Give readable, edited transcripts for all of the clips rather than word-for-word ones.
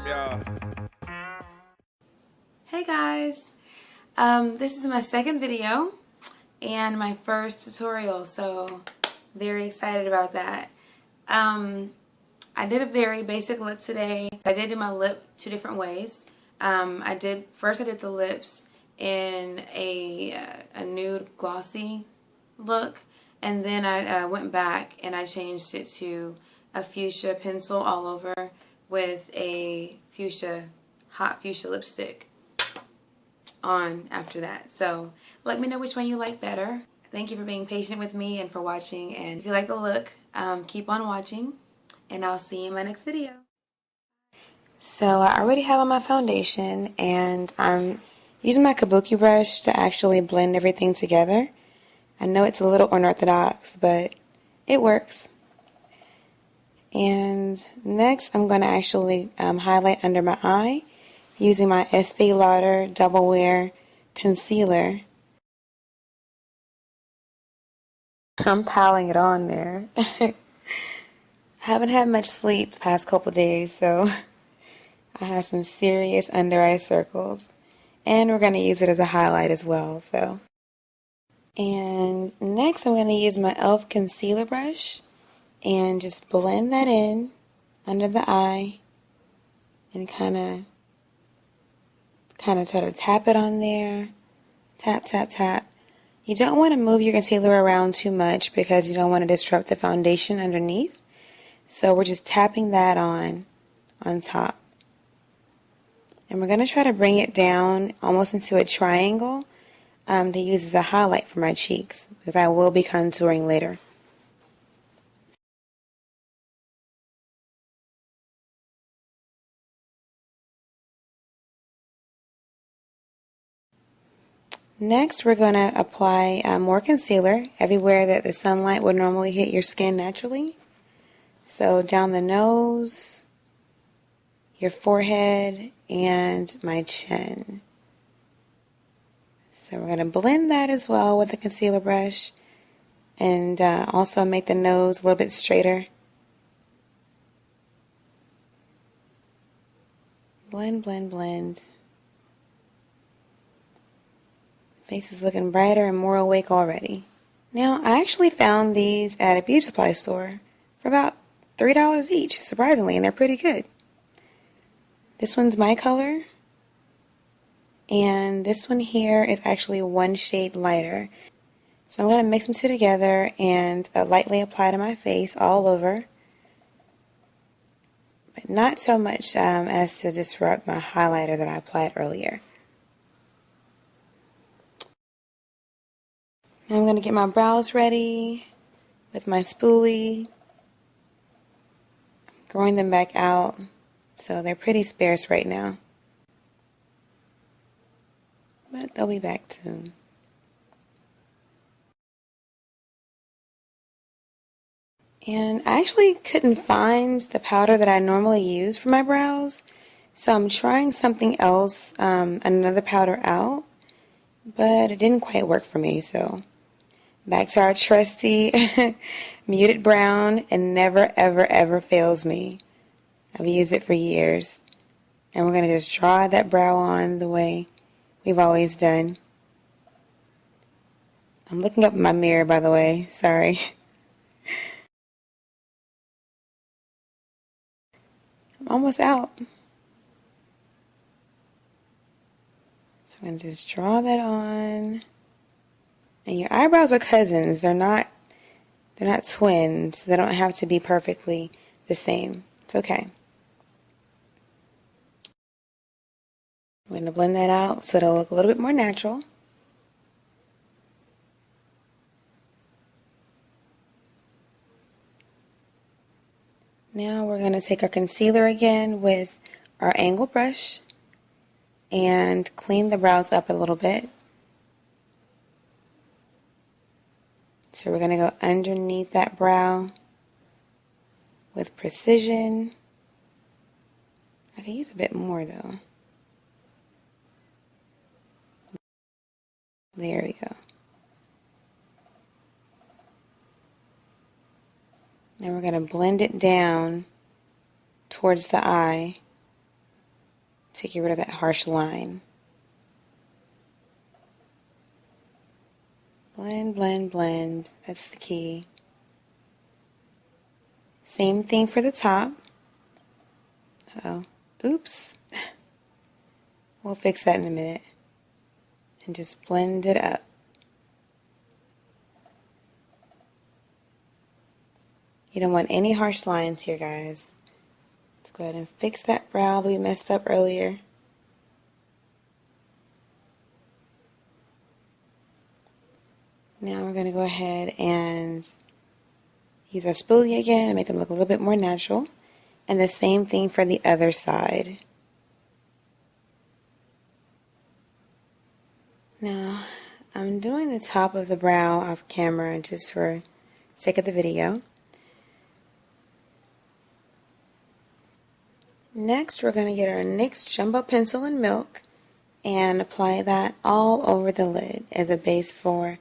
y'all. Hey guys, this is my second video and my first tutorial, so very excited about that. I did a very basic look today. I did do my lip two different ways. First I did the lips in a nude glossy look, and then I went back and I changed it to a fuchsia pencil all over with a hot fuchsia lipstick on after that. So let me know which one you like better. Thank you for being patient with me and for watching, and if you like the look, keep on watching and I'll see you in my next video. So I already have on my foundation and I'm using my kabuki brush to actually blend everything together. I know it's a little unorthodox, but it works. And next I'm going to actually highlight under my eye using my Estee Lauder Double Wear Concealer. I'm piling it on there. I haven't had much sleep the past couple days, so I have some serious under eye circles. And we're going to use it as a highlight as well. And next I'm going to use my e.l.f. concealer brush and just blend that in under the eye and kind of try to tap it on there. Tap, tap, tap. You don't want to move your concealer around too much because you don't want to disrupt the foundation underneath. So we're just tapping that on top. And we're going to try to bring it down almost into a triangle to use as a highlight for my cheeks because I will be contouring later. Next, we're going to apply more concealer everywhere that the sunlight would normally hit your skin naturally. So down the nose, your forehead, and my chin. So we're going to blend that as well with the concealer brush and also make the nose a little bit straighter. Blend, blend, blend. Face is looking brighter and more awake already. Now, I actually found these at a beauty supply store for about $3 each, surprisingly, and they're pretty good. This one's my color, and this one here is actually one shade lighter. So I'm going to mix them two together and lightly apply to my face all over, but not so much as to disrupt my highlighter that I applied earlier. Now I'm going to get my brows ready with my spoolie, growing them back out, so they're pretty sparse right now, but they'll be back soon. And I actually couldn't find the powder that I normally use for my brows, so I'm trying something else, another powder out, but it didn't quite work for me, so back to our trusty muted brown, and never ever ever fails me. I've used it for years. And we're going to just draw that brow on the way we've always done. I'm looking up in my mirror, by the way. Sorry. I'm almost out. So I'm going to just draw that on. And your eyebrows are cousins. They're not twins. They don't have to be perfectly the same. It's okay. I'm going to blend that out so it'll look a little bit more natural. Now we're going to take our concealer again with our angle brush and clean the brows up a little bit. So we're going to go underneath that brow with precision. I can use a bit more though. There we go. Now we're going to blend it down towards the eye to get rid of that harsh line. Blend, blend, blend. That's the key. Same thing for the top. Uh-oh. Oops. We'll fix that in a minute. And just blend it up. You don't want any harsh lines here, guys. Let's go ahead and fix that brow that we messed up earlier. Now we're going to go ahead and use our spoolie again and make them look a little bit more natural. And the same thing for the other side. Now, I'm doing the top of the brow off camera just for sake of the video. Next, we're going to get our NYX Jumbo Pencil in Milk and apply that all over the lid as a base for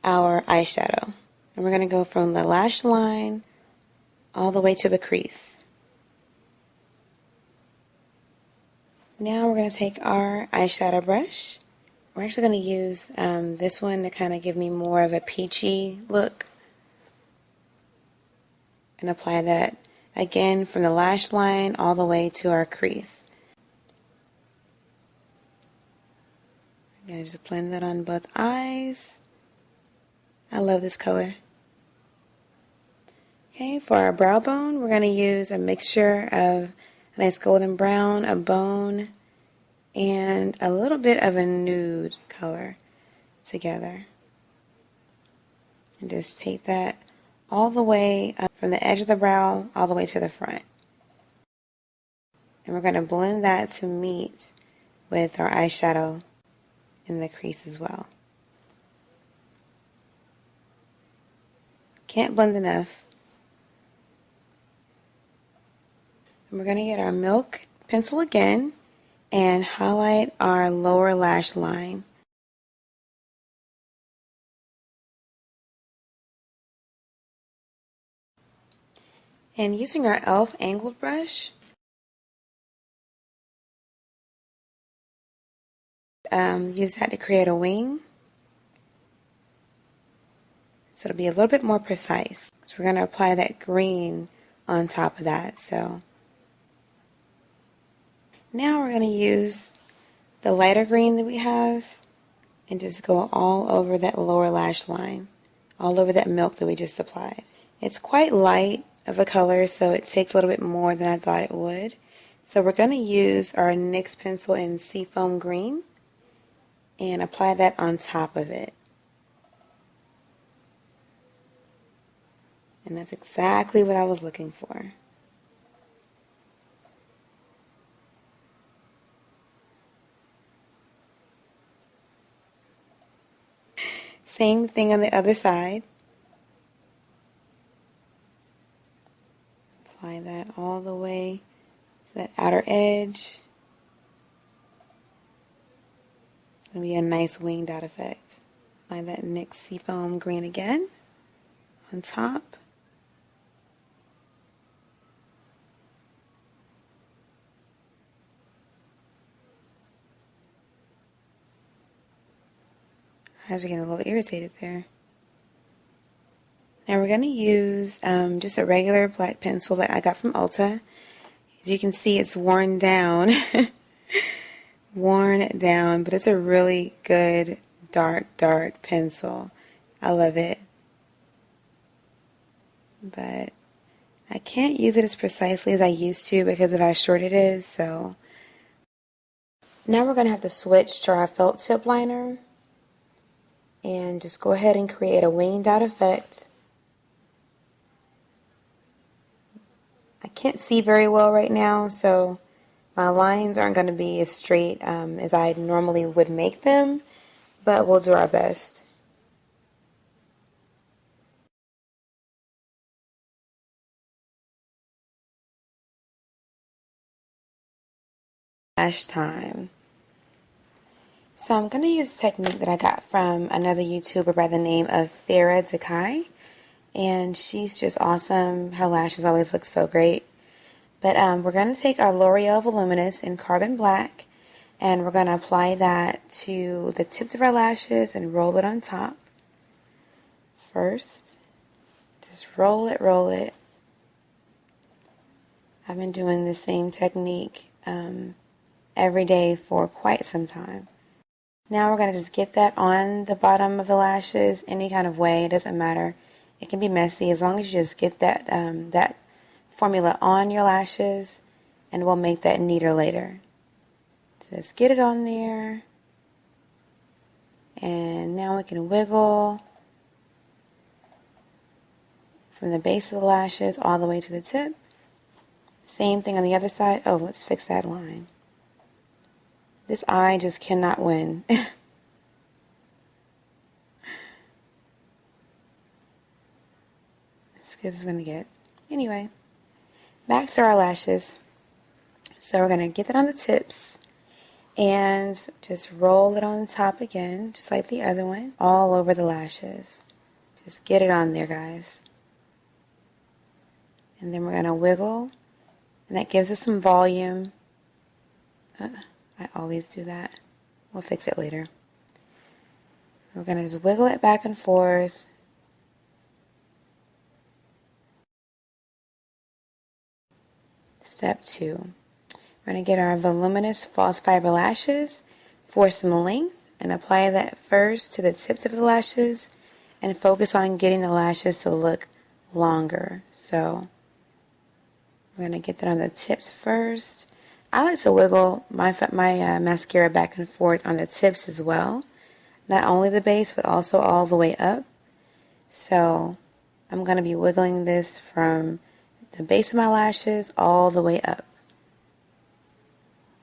our eyeshadow. And we're going to go from the lash line all the way to the crease. Now we're going to take our eyeshadow brush. We're actually going to use this one to kind of give me more of a peachy look. And apply that again from the lash line all the way to our crease. I'm going to just blend that on both eyes. I love this color. Okay, for our brow bone, we're going to use a mixture of a nice golden brown, a bone, and a little bit of a nude color together. And just take that all the way up from the edge of the brow all the way to the front. And we're going to blend that to meet with our eyeshadow in the crease as well. Can't blend enough. And we're going to get our milk pencil again and highlight our lower lash line. And using our e.l.f. angled brush, use that to create a wing. So it'll be a little bit more precise. So we're going to apply that green on top of that. So now we're going to use the lighter green that we have and just go all over that lower lash line, all over that milk that we just applied. It's quite light of a color, so it takes a little bit more than I thought it would. So we're going to use our NYX pencil in Seafoam Green and apply that on top of it. And that's exactly what I was looking for. Same thing on the other side. Apply that all the way to that outer edge. It's going to be a nice winged out effect. Apply that NYX Seafoam Green again on top. Eyes are getting a little irritated there. Now we're going to use just a regular black pencil that I got from ULTA. As you can see, it's worn down. Worn down, but it's a really good dark pencil. I love it. But I can't use it as precisely as I used to because of how short it is. So now we're going to have to switch to our felt tip liner. And just go ahead and create a winged out effect. I can't see very well right now, so my lines aren't going to be as straight as I normally would make them, but we'll do our best. Lash time. So I'm going to use a technique that I got from another YouTuber by the name of Farah Zakai. And she's just awesome. Her lashes always look so great. But we're going to take our L'Oreal Voluminous in Carbon Black, and we're going to apply that to the tips of our lashes and roll it on top. First, just roll it, roll it. I've been doing the same technique every day for quite some time. Now we're going to just get that on the bottom of the lashes any kind of way. It doesn't matter. It can be messy as long as you just get that that formula on your lashes, and we'll make that neater later. Just get it on there, and now we can wiggle from the base of the lashes all the way to the tip. Same thing on the other side. Oh, let's fix that line. This eye just cannot win. As good as it's going to get. Anyway, back to our lashes. So we're going to get that on the tips and just roll it on top again, just like the other one, all over the lashes. Just get it on there, guys. And then we're going to wiggle, and that gives us some volume. I always do that. We'll fix it later. We're going to just wiggle it back and forth. Step 2. We're going to get our Voluminous False Fiber Lashes for some length and apply that first to the tips of the lashes and focus on getting the lashes to look longer. So we're going to get that on the tips first. I like to wiggle my mascara back and forth on the tips as well. Not only the base, but also all the way up. So I'm going to be wiggling this from the base of my lashes all the way up.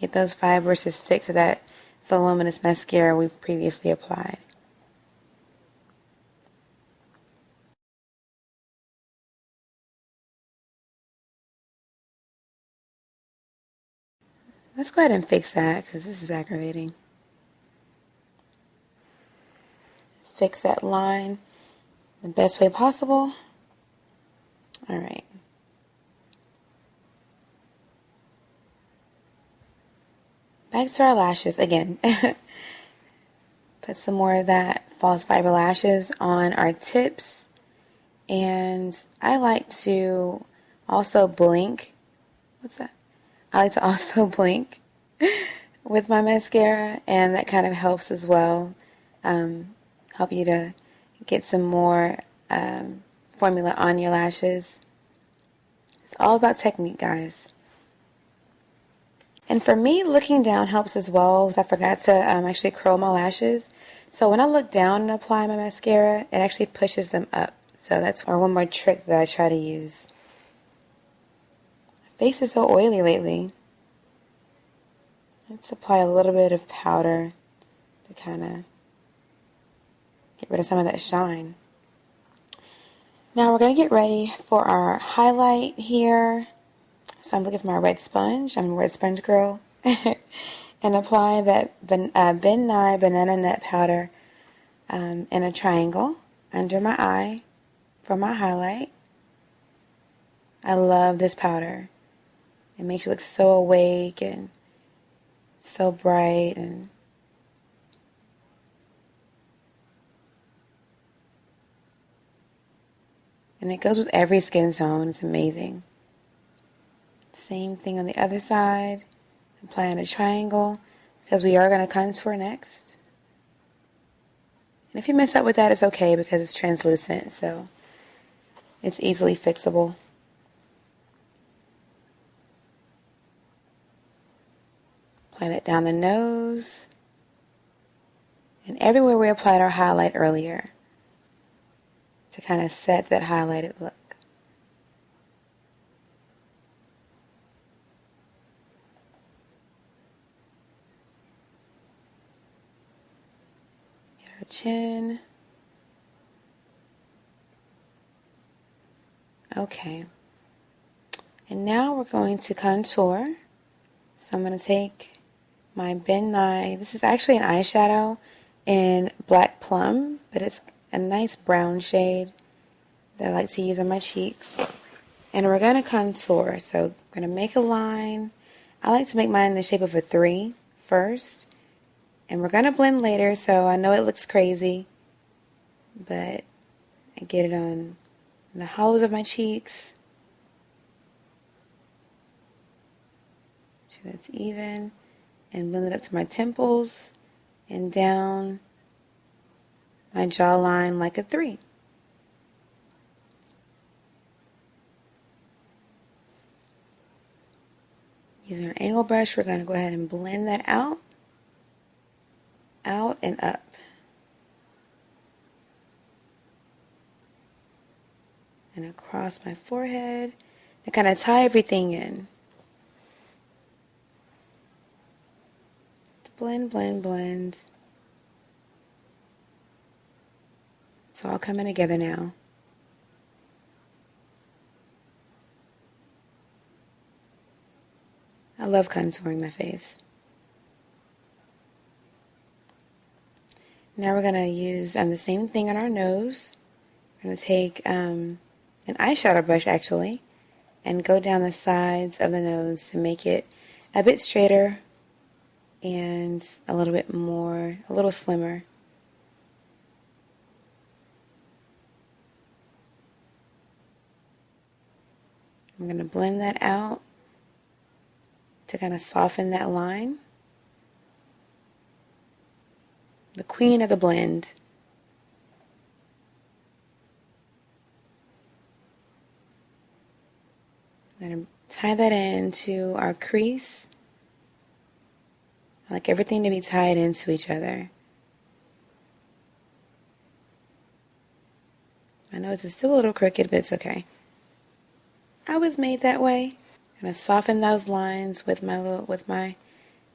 Get those fibers to stick to that voluminous mascara we previously applied. Let's go ahead and fix that because this is aggravating. Fix that line the best way possible. All right. Back to our lashes again. Put some more of that false fiber lashes on our tips. And I like to also blink. What's that? I like to also blink with my mascara, and that kind of helps as well. Help you to get some more formula on your lashes. It's all about technique, guys. And for me, looking down helps as well, because I forgot to actually curl my lashes. So when I look down and apply my mascara, it actually pushes them up. So that's one more trick that I try to use. My face is so oily lately. Let's apply a little bit of powder to kind of get rid of some of that shine. Now we're going to get ready for our highlight here. So I'm looking for my red sponge. I'm a red sponge girl. And apply that Nye Banana Nut powder in a triangle under my eye for my highlight. I love this powder. It makes you look so awake and so bright, and it goes with every skin tone. It's amazing. Same thing on the other side. Apply on a triangle because we are going to contour next. And if you mess up with that, it's okay because it's translucent, so it's easily fixable. Apply that down the nose and everywhere we applied our highlight earlier to kind of set that highlighted look. Get our chin. Okay. And now we're going to contour. So I'm going to take my Ben Nye. This is actually an eyeshadow in Black Plum, but it's a nice brown shade that I like to use on my cheeks. And we're going to contour. So I'm going to make a line. I like to make mine in the shape of a 3 first. And we're going to blend later, so I know it looks crazy. But I get it on the hollows of my cheeks. So that's even. And blend it up to my temples and down my jawline like a 3. Using our angle brush, we're going to go ahead and blend that out and up. And across my forehead to kind of tie everything in. Blend, blend, blend. It's all coming together now. I love contouring my face. Now we're going to use the same thing on our nose. We're going to take an eyeshadow brush actually and go down the sides of the nose to make it a bit straighter and a little slimmer. I'm going to blend that out to kind of soften that line. The queen of the blend. I'm going to tie that into our crease. I like everything to be tied into each other. I know it's still a little crooked, but it's okay. I was made that way. I'm going to soften those lines with my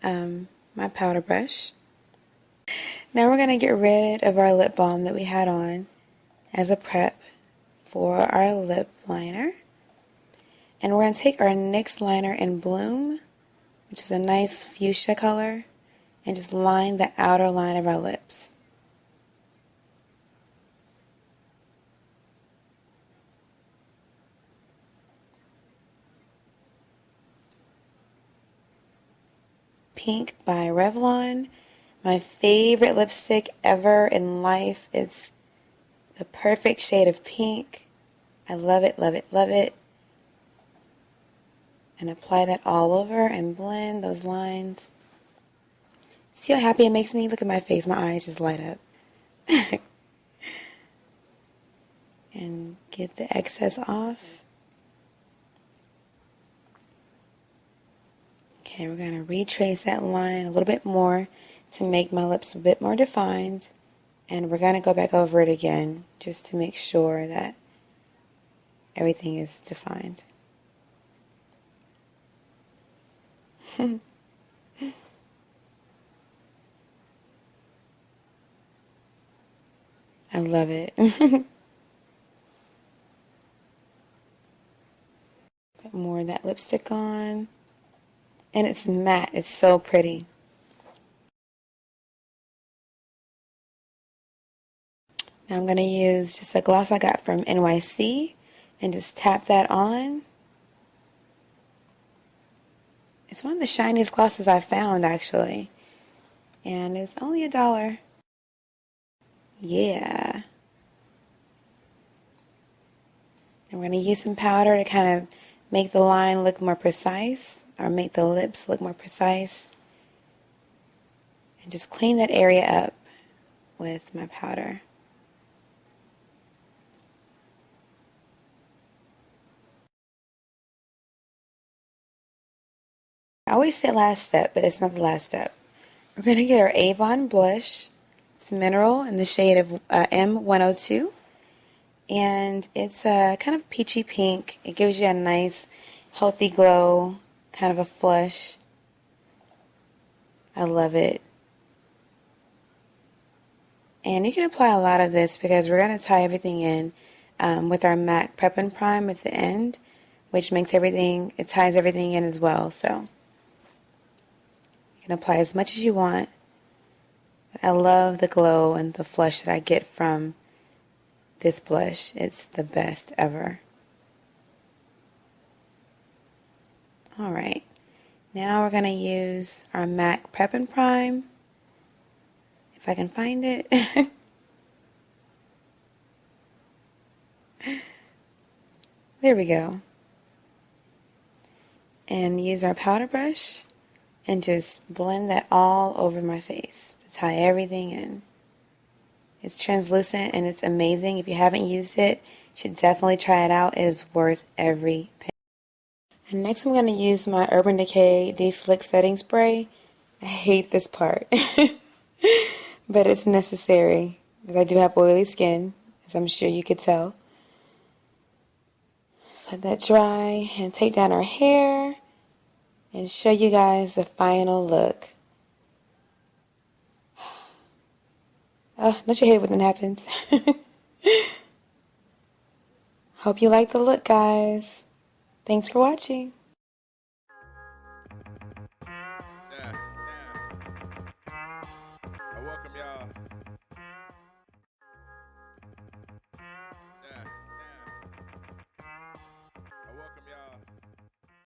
powder brush. Now we're going to get rid of our lip balm that we had on as a prep for our lip liner. And we're going to take our NYX liner in Bloom, which is a nice fuchsia color, and just line the outer line of our lips. Pink by Revlon. My favorite lipstick ever in life. It's the perfect shade of pink. I love it, love it, love it. And apply that all over and blend those lines. See how happy it makes me? Look at my face. My eyes just light up. And get the excess off. Okay, we're going to retrace that line a little bit more to make my lips a bit more defined. And we're going to go back over it again just to make sure that everything is defined. I love it. Put more of that lipstick on. And it's matte. It's so pretty. Now I'm going to use just a gloss I got from NYC and just tap that on. It's one of the shiniest glosses I've found, actually. And it's only $1. Yeah. And we're going to use some powder to kind of make the line look more precise, or make the lips look more precise. And just clean that area up with my powder. I always say last step, but it's not the last step. We're going to get our Avon blush. It's mineral in the shade of M102. And it's kind of peachy pink. It gives you a nice, healthy glow, kind of a flush. I love it. And you can apply a lot of this because we're going to tie everything in with our MAC Prep and Prime at the end, which makes everything, it ties everything in as well. So you can apply as much as you want. But I love the glow and the flush that I get from this blush. It's the best ever. Alright, now we're going to use our MAC Prep and Prime, if I can find it. There we go. And use our powder brush and just blend that all over my face to tie everything in. It's translucent and it's amazing. If you haven't used it, you should definitely try it out. It is worth every penny. And next I'm going to use my Urban Decay De-Slick Setting Spray. I hate this part, but it's necessary because I do have oily skin, as I'm sure you could tell. Just let that dry and take down our hair and show you guys the final look. Oh, don't you hate it when that happens? Hope you like the look, guys. Thanks for watching.